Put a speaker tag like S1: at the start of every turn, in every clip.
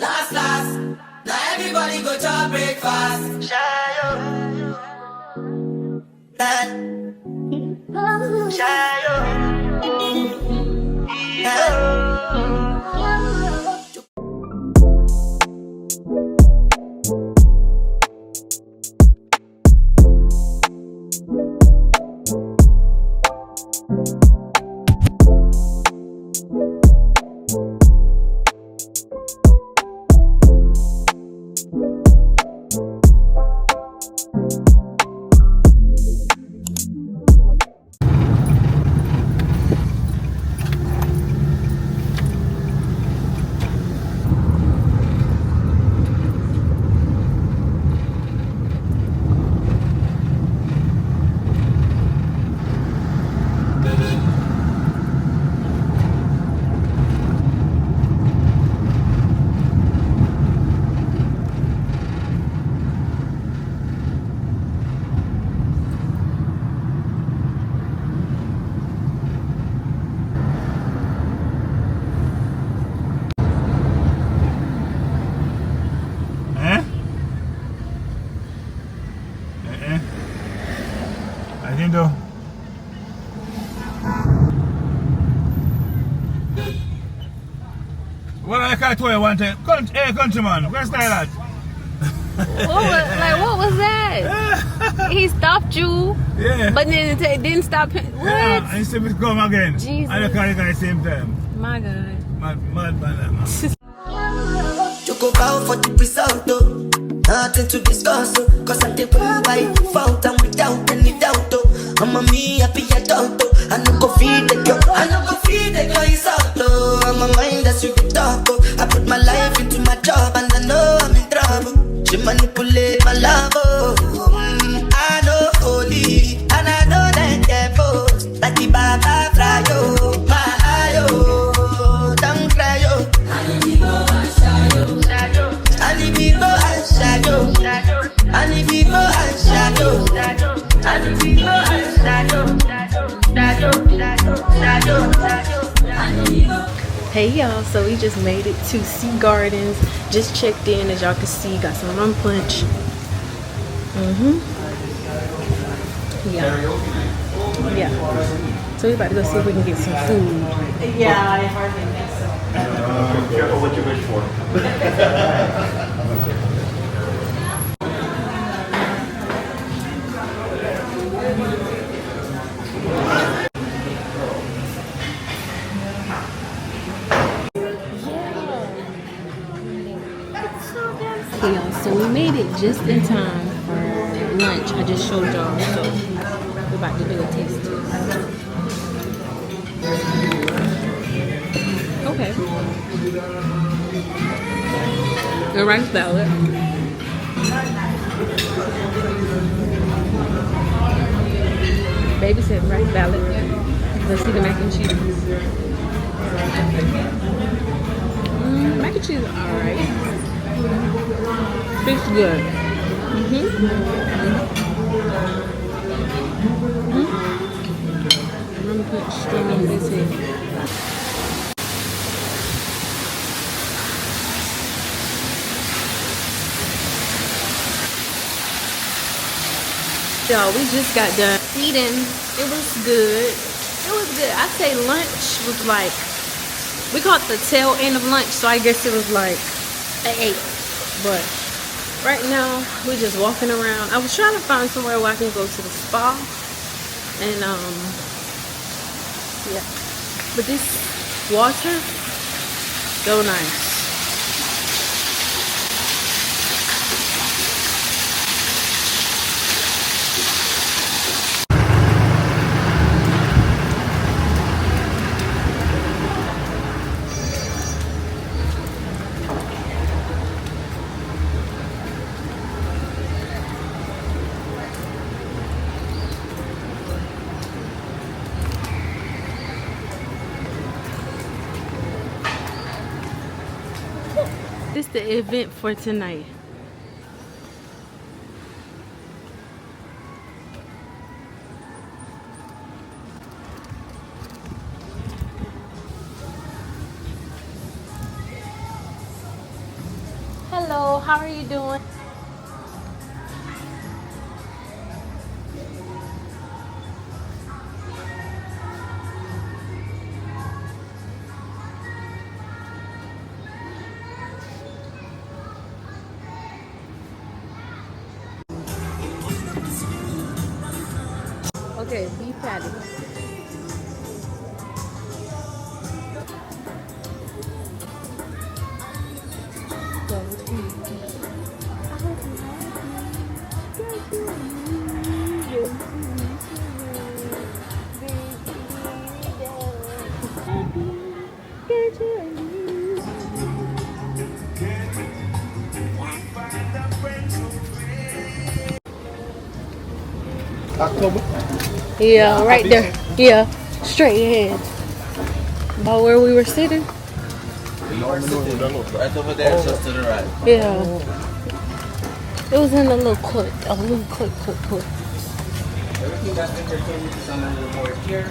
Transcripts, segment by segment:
S1: Last. Now everybody go to breakfast. Shayo. Shayo.
S2: I think though. What I can't tell you one time. Hey, countryman, where's that?
S3: What was that? He stopped you,
S2: Yeah.
S3: but then it didn't stop him. What?
S2: Yeah, and he said it come again.
S3: Jesus.
S2: And I can't at the same time.
S3: My God.
S2: Mad man.
S1: You go bow for the result, though. Nothing to discuss, oh. Cause I take one by fountain without any doubt, oh. I'm a me happy adult, oh. I no go feed the girl is out, oh. I'm a mind that's you can talk, oh. I put my life into my job and I know I'm in trouble. She manipulate my love, oh. I know holy and I know that devil. Like the Baba fry, oh. My eye, oh. Don't cry, oh. And if people and shadow, and if people and shadow, and if people and shadow.
S3: Hey y'all, so we just made it to Sea Gardens. Just checked in, as y'all can see. Got some rum punch. Yeah. So we about to go see if we can get some food. Yeah, I hardly think so.
S4: Careful what you wish for.
S3: Yeah, so we made it just in time for lunch. I just showed y'all, so we're about to do a taste test. Okay. The rice salad. Baby said rice salad. Let's see the mac and cheese. Mac and cheese is alright. Fish good. I'm gonna put strong this here. Y'all, we just got done eating. It was good. I'd say lunch was like, we call it the tail end of lunch, so I guess it was like an 8. But right now we're just walking around. I was trying to find somewhere where I can go to the spa, and yeah, but this water so nice. This is the event for tonight. Hello, how are you doing? Okay, beef patty.
S2: October.
S3: Yeah, right there. Yeah, straight ahead. About where we were sitting.
S4: Right over there, just to the right.
S3: Yeah. It was in a little court. A little court.
S4: Everything that's entertainment is on a little board here.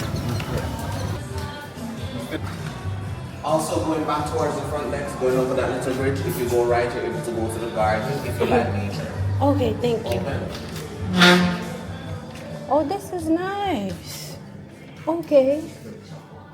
S4: Also going back towards the front next, going over that little bridge. If you go right, you're able to go to the garden if you like nature.
S3: Okay, thank you.
S4: Open.
S3: Oh, this is nice. Okay.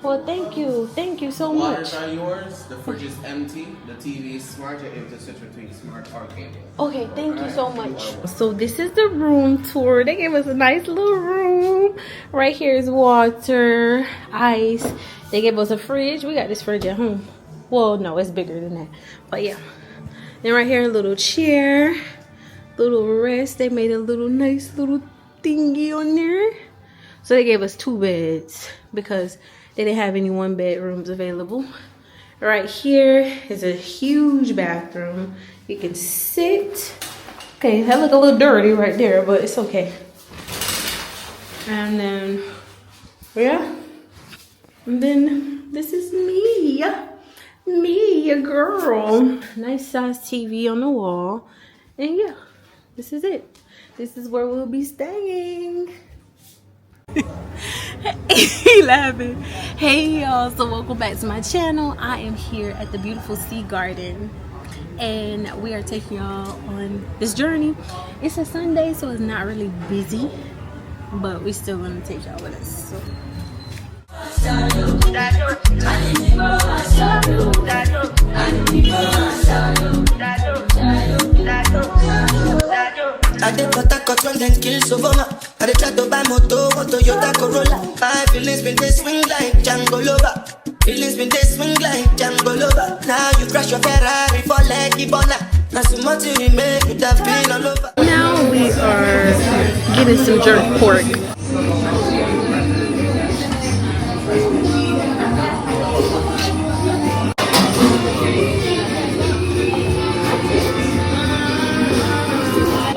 S3: Well, thank you. Thank you so much.
S4: Waters are yours. The fridge is empty. The TV is smart. You're able to switch between smart or cable.
S3: Okay, thank you so much. So this is the room tour. They gave us a nice little room. Right here is water, ice. They gave us a fridge. We got this fridge at home. Well, no, it's bigger than that. But yeah. Then right here, a little chair, little rest. They made a little nice little thingy on there. So they gave us 2 beds because they didn't have any 1-bedrooms available. Right here is a huge bathroom. You can sit. Okay, that look a little dirty right there, but it's okay. And then, yeah. And then this is me. Me, a girl. Nice size TV on the wall. And yeah, this is it. This is where we'll be staying. He laughing. Hey y'all, so welcome back to my channel. I am here at the beautiful sea garden and we are taking y'all on this journey. It's a Sunday, so it's not really busy, but we still gonna take y'all with us. So.
S1: I did but I got when them kills over my I did try to buy moto, Toyota Corolla. My feelings been they swing like Django Lover. Feelings been they swing like Django Lover. Now you crash your Ferrari for like Ibona. Now so much you remain, you have been all over.
S3: Now we are getting some jerk pork.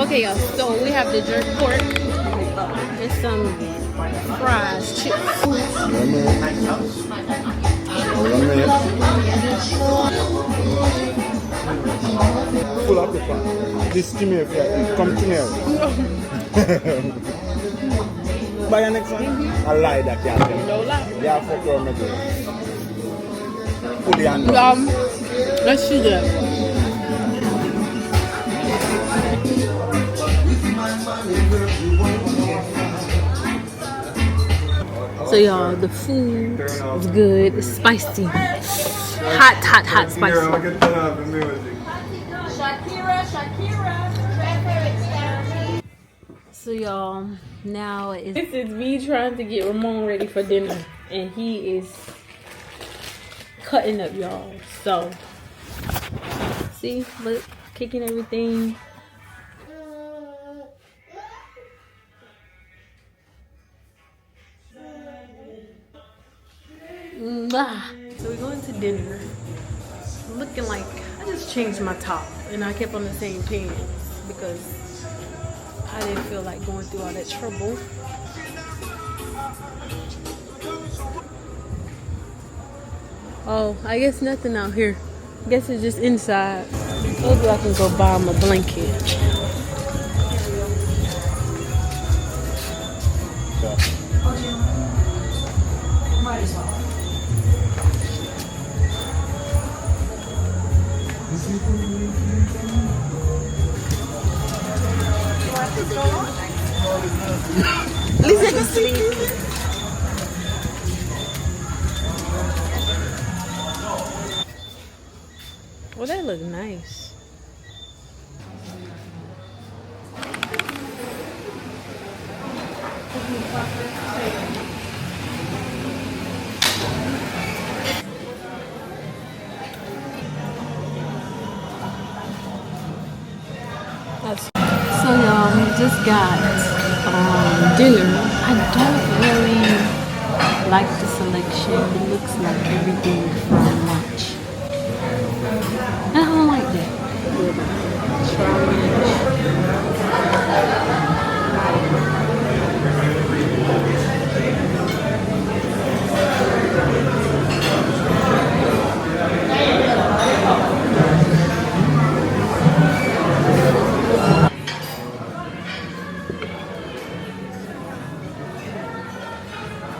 S3: Okay, y'all, so we have the jerk pork and some fries, chips.
S2: Full of the fun. This to me if you come to here. Buy your next one? I lie that you have.
S3: No lie.
S2: Yeah, fuck your nigga. Fully under.
S3: Let's see that. So y'all, the food is good. It's spicy. Hot, spicy. So y'all, now this is me trying to get Ramon ready for dinner, and he is cutting up, y'all. So see, look, kicking everything. So we're going to dinner. Looking like I just changed my top and I kept on the same pants because I didn't feel like going through all that trouble. Oh, I guess nothing out here. I guess it's just inside. Maybe I can go buy him a blanket. Well, that look nice. So y'all, we just got dinner. I don't really like the selection. It looks like everything from lunch. I don't like that. Try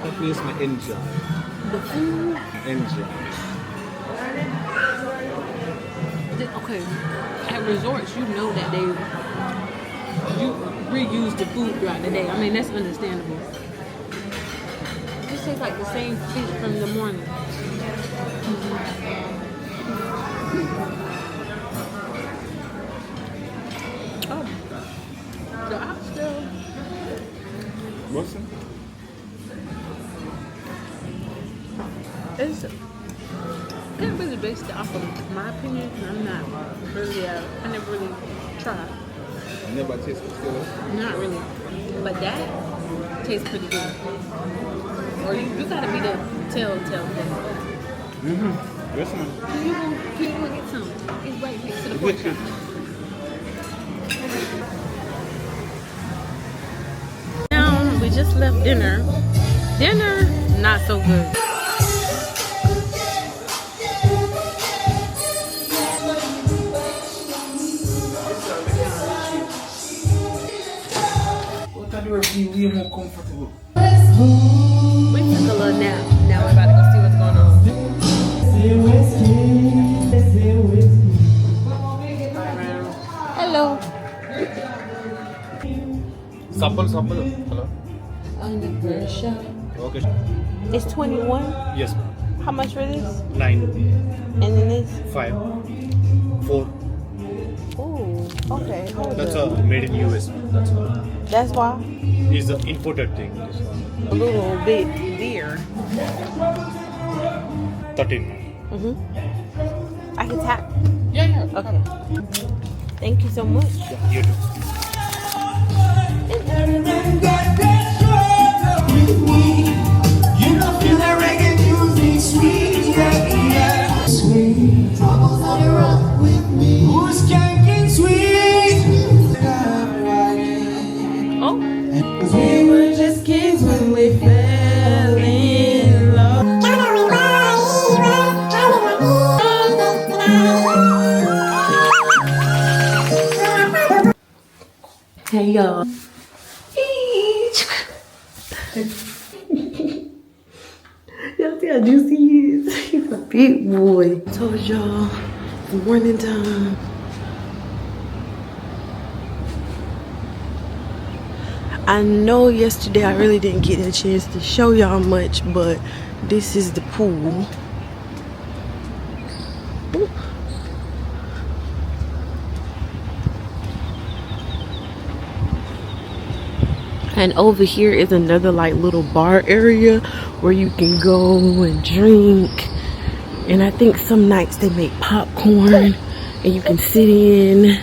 S2: That means my enjoy.
S3: the food.
S2: Enjoy.
S3: Okay, at resorts, you know that you reuse the food throughout the day. I mean, that's understandable. It just tastes like the same fish from the morning. Oh, the oxtail.
S2: What's that?
S3: It's can't really base it off of my opinion. I'm not really. I never really tried.
S2: I never tasted it.
S3: Not really, but that tastes pretty good. Or you gotta be the telltale thing.
S2: Yes, ma'am.
S3: Can you go get some? It's right next to the pork chop. Now we just left dinner. Dinner not so good.
S2: We are more comfortable.
S3: We took a little nap. Now we're about to go see what's going on. Hello.
S2: Supple. Hello.
S3: On the first shop.
S2: Okay.
S3: It's 21.
S2: Yes, ma'am.
S3: How much for this?
S2: 9,
S3: And then this?
S2: 5, 4.
S3: Ooh, okay. Hold
S2: That's
S3: up.
S2: made in US. That's all.
S3: That's why.
S2: It's an imported thing.
S3: A little bit dear.
S2: 13.
S3: I can tap.
S2: Yeah.
S3: Okay. Thank you so much.
S2: Yeah, you too.
S1: You don't feel that reggae music sweet, yeah. Sweet. Troubles on the rock with me. Who's skanking sweet?
S3: Oh.
S1: We were just kids when we fell in love.
S3: Hey y'all. Y'all see how juicy he is? He's a big boy. Told y'all it's morning time. I know yesterday I really didn't get a chance to show y'all much, but this is the pool. Ooh. And over here is another like little bar area where you can go and drink. And I think some nights they make popcorn and you can sit in.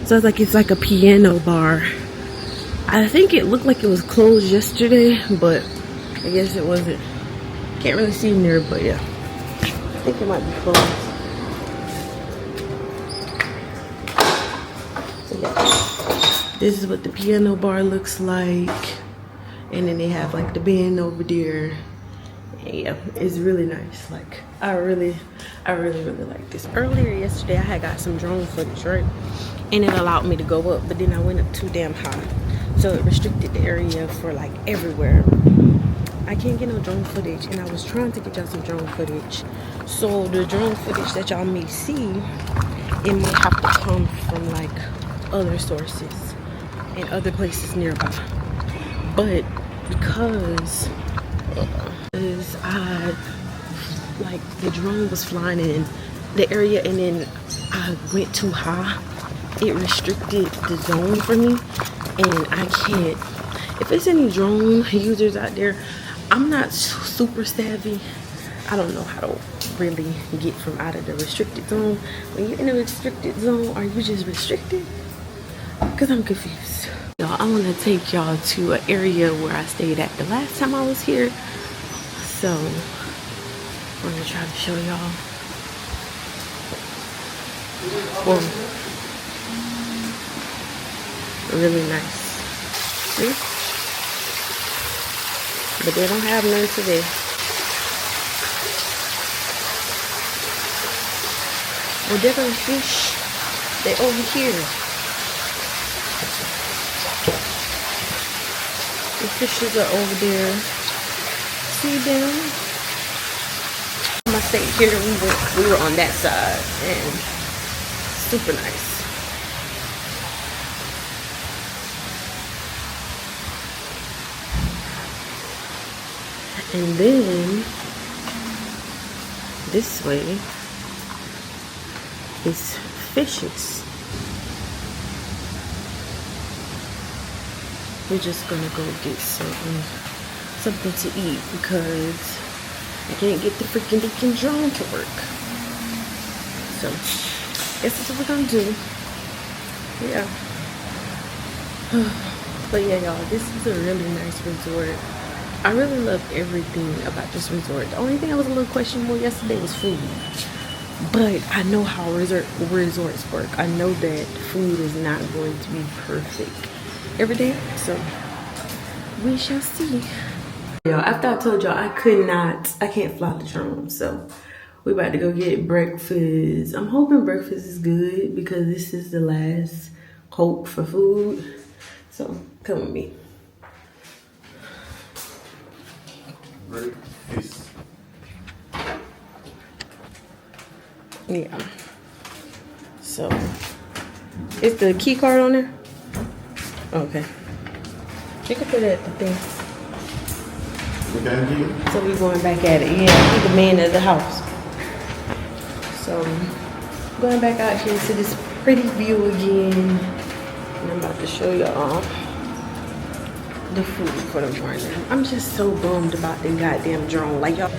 S3: So it's like a piano bar. I think it looked like it was closed yesterday, but I guess it wasn't. Can't really see in there, but yeah. I think it might be closed. So yeah. This is what the piano bar looks like. And then they have like the band over there. And yeah, it's really nice. Like I really like this. Earlier yesterday I had got some drone footage, right? And it allowed me to go up, but then I went up too damn high. So it restricted the area for like everywhere. I can't get no drone footage, and I was trying to get y'all some drone footage. So the drone footage that y'all may see it may have to come from like other sources and other places nearby. But because I like the drone was flying in the area and then I went too high, it restricted the zone for me, and I can't. If there's any drone users out there, I'm not super savvy. I don't know how to really get from out of the restricted zone. When you're in a restricted zone, are you just restricted? Because I'm confused. Y'all, I want to take y'all to an area where I stayed at the last time I was here. So I'm gonna try to show y'all. Well, really nice. See? But they don't have none today. Well, they're gonna fish. They over here. The fishes are over there. See them? I stayed here. We were on that side, and super nice. And then this way is fishes. We're just gonna go get something to eat because I can't get the freaking drone to work. So guess that's what we're gonna do. Yeah. But yeah, y'all, this is a really nice resort. I really love everything about this resort. The only thing I was a little questionable yesterday was food. But I know how resorts work. I know that food is not going to be perfect every day. So we shall see. Y'all, after I told y'all I can't fly the drone. So we about to go get breakfast. I'm hoping breakfast is good because this is the last hope for food. So come with me.
S2: Breakfast.
S3: Yeah. So, is the key card on there? Okay. You can put it at the thing. So we going back at it. Yeah, he's the man of the house. So, going back out here to this pretty view again. And I'm about to show y'all the food for the morning. I'm just so bummed about the goddamn drone. Like, y'all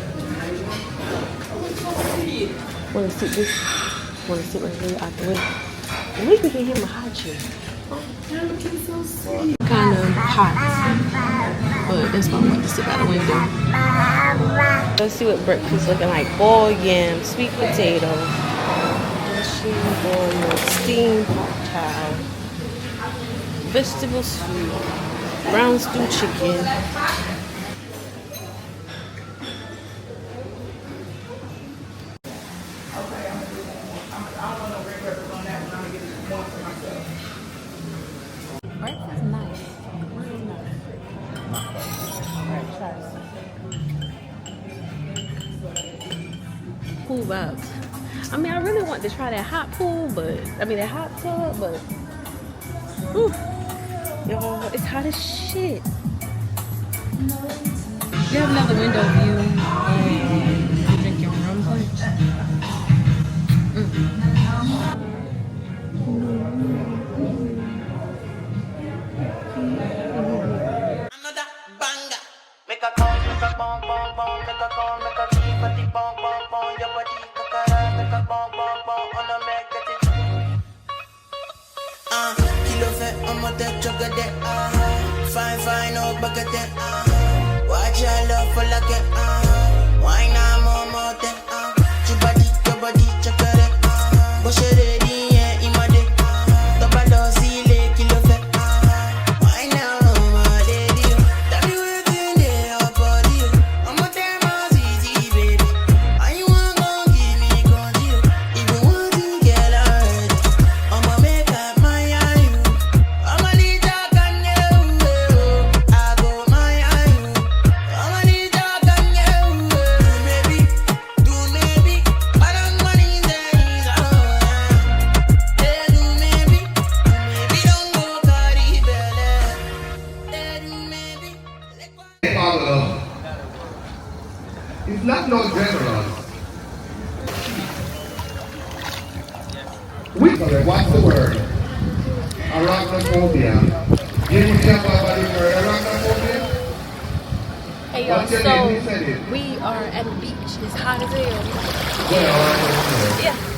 S3: wanna sit right there out the way. And we can get him a hot chair. Kind of hot, but that's why I want to sit by the window. Let's see what breakfast looking like. Boiled yam, sweet potato, machine boiled, steamed pork chow, vegetable soup, brown stew chicken. Breakfast nice. Really nice. Alright, try some. Pool vibes. I mean, I really want to try that hot pool, but that hot tub, but whew, y'all, it's hot as shit. You have another window view and you drink your rum punch.
S1: Another banger. Make a call, make a bong bong bong, make a call, make a keep a deep bong bong bong. Your body kakara, make a bong bong bong on a make it. Kilo fe omo te chokade. Fine fine oh bagate. Watch your love for like it. Why not momo te? Your body chakare. Boshe ready yeah imade. Tobado zile kilo fe. Why now my lady? That you within there body. I'm a damn easy baby. I want gon' give me control. If you want to get alright, I'ma make up my eye. I'ma need that can you. I go my eye. I'ma need that can you. Maybe
S5: not no generals. What's the word? Arachnophobia. You can tell about the word arachnophobia?
S3: Hey y'all,
S5: What's your
S3: so
S5: name? Who said it?
S3: we are at the beach. It's hot as hell.
S5: Well,
S3: Yeah.